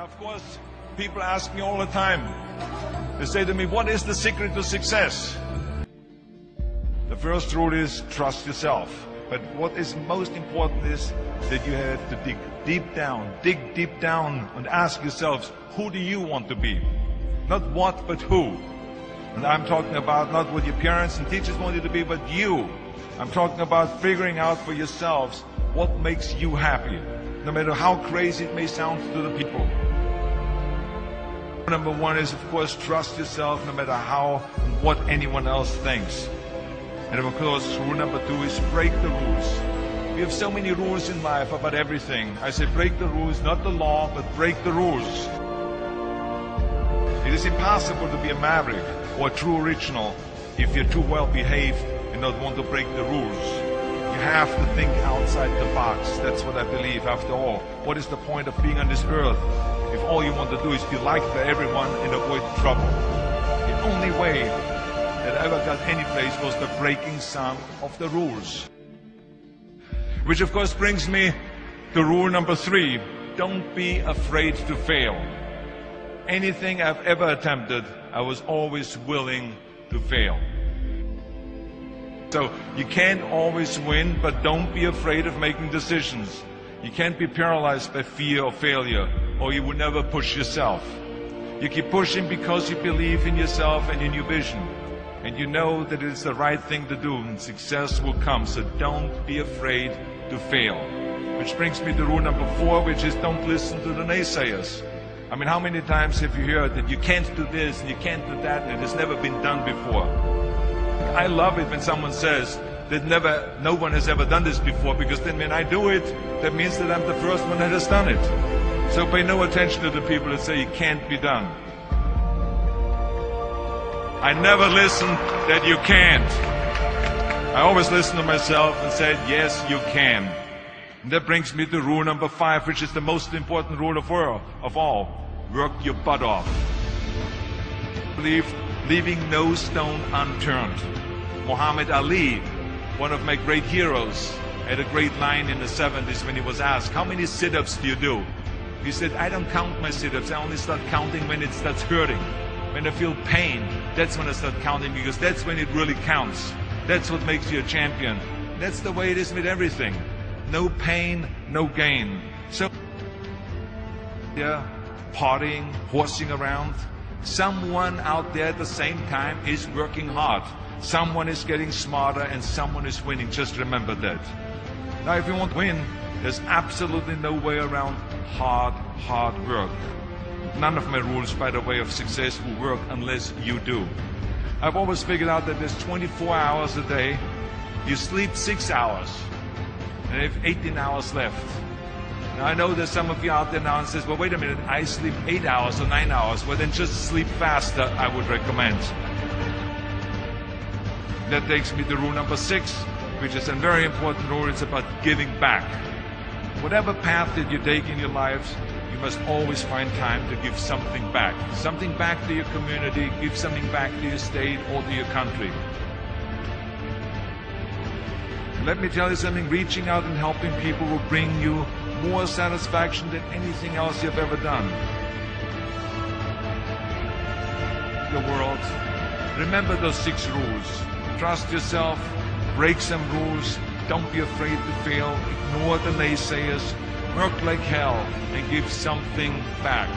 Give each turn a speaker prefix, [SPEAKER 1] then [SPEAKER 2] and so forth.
[SPEAKER 1] Of course, people ask me all the time. They say to me, what is the secret to success? The first rule is trust yourself. But what is most important is that you have to dig deep down and ask yourselves, who do you want to be? Not what, but who. And I'm talking about not what your parents and teachers want you to be, but you. I'm talking about figuring out for yourselves what makes you happy, no matter how crazy it may sound to the people. Number one is, of course, trust yourself no matter how and what anyone else thinks. And of course, rule number two is break the rules. We have so many rules in life about everything. I say break the rules, not the law, but break the rules. It is impossible to be a maverick or a true original if you're too well behaved and not want to break the rules. You have to think outside the box. That's what I believe. After all, what is the point of being on this earth if all you want to do is be liked by everyone and avoid trouble? The only way that I ever got any place was the breaking some of the rules. Which of course brings me to rule number three. Don't be afraid to fail. Anything I've ever attempted, I was always willing to fail. So you can't always win, but don't be afraid of making decisions. You can't be paralyzed by fear of failure, or you will never push yourself. You keep pushing because you believe in yourself and in your vision. And you know that it is the right thing to do, and success will come. So don't be afraid to fail. Which brings me to rule number four, which is don't listen to the naysayers. I mean, how many times have you heard that you can't do this and you can't do that and it has never been done before? I love it when someone says that no one has ever done this before, because then when I do it, that means that I'm the first one that has done it. So pay no attention to the people that say it can't be done. I never listen that you can't. I always listen to myself and said, yes, you can. And that brings me to rule number five, which is the most important rule of all. Work your butt off. Leaving no stone unturned. Muhammad Ali, one of my great heroes, had a great line in the 70s when he was asked, how many sit-ups do you do? He said, I don't count my sit-ups. I only start counting when it starts hurting. When I feel pain, that's when I start counting, because that's when it really counts. That's what makes you a champion. That's the way it is with everything. No pain, no gain. So, yeah, partying, horsing around. Someone out there at the same time is working hard. Someone is getting smarter and someone is winning. Just remember that. Now, if you want to win, there's absolutely no way around hard work. None of my rules, by the way, of success will work unless you do. I've always figured out that there's 24 hours a day. You sleep 6 hours, and you have 18 hours left. Now, I know there's some of you out there now and says, well, wait a minute, I sleep 8 hours or 9 hours. Well, then just sleep faster, I would recommend. That takes me to rule number 6, which is a very important rule. It's about giving back. Whatever path that you take in your lives, you must always find time to give something back. Something back to your community, give something back to your state or to your country. Let me tell you something, reaching out and helping people will bring you more satisfaction than anything else you've ever done. The world. Remember those 6 rules. Trust yourself, break some rules, don't be afraid to fail, ignore the naysayers, work like hell, and give something back.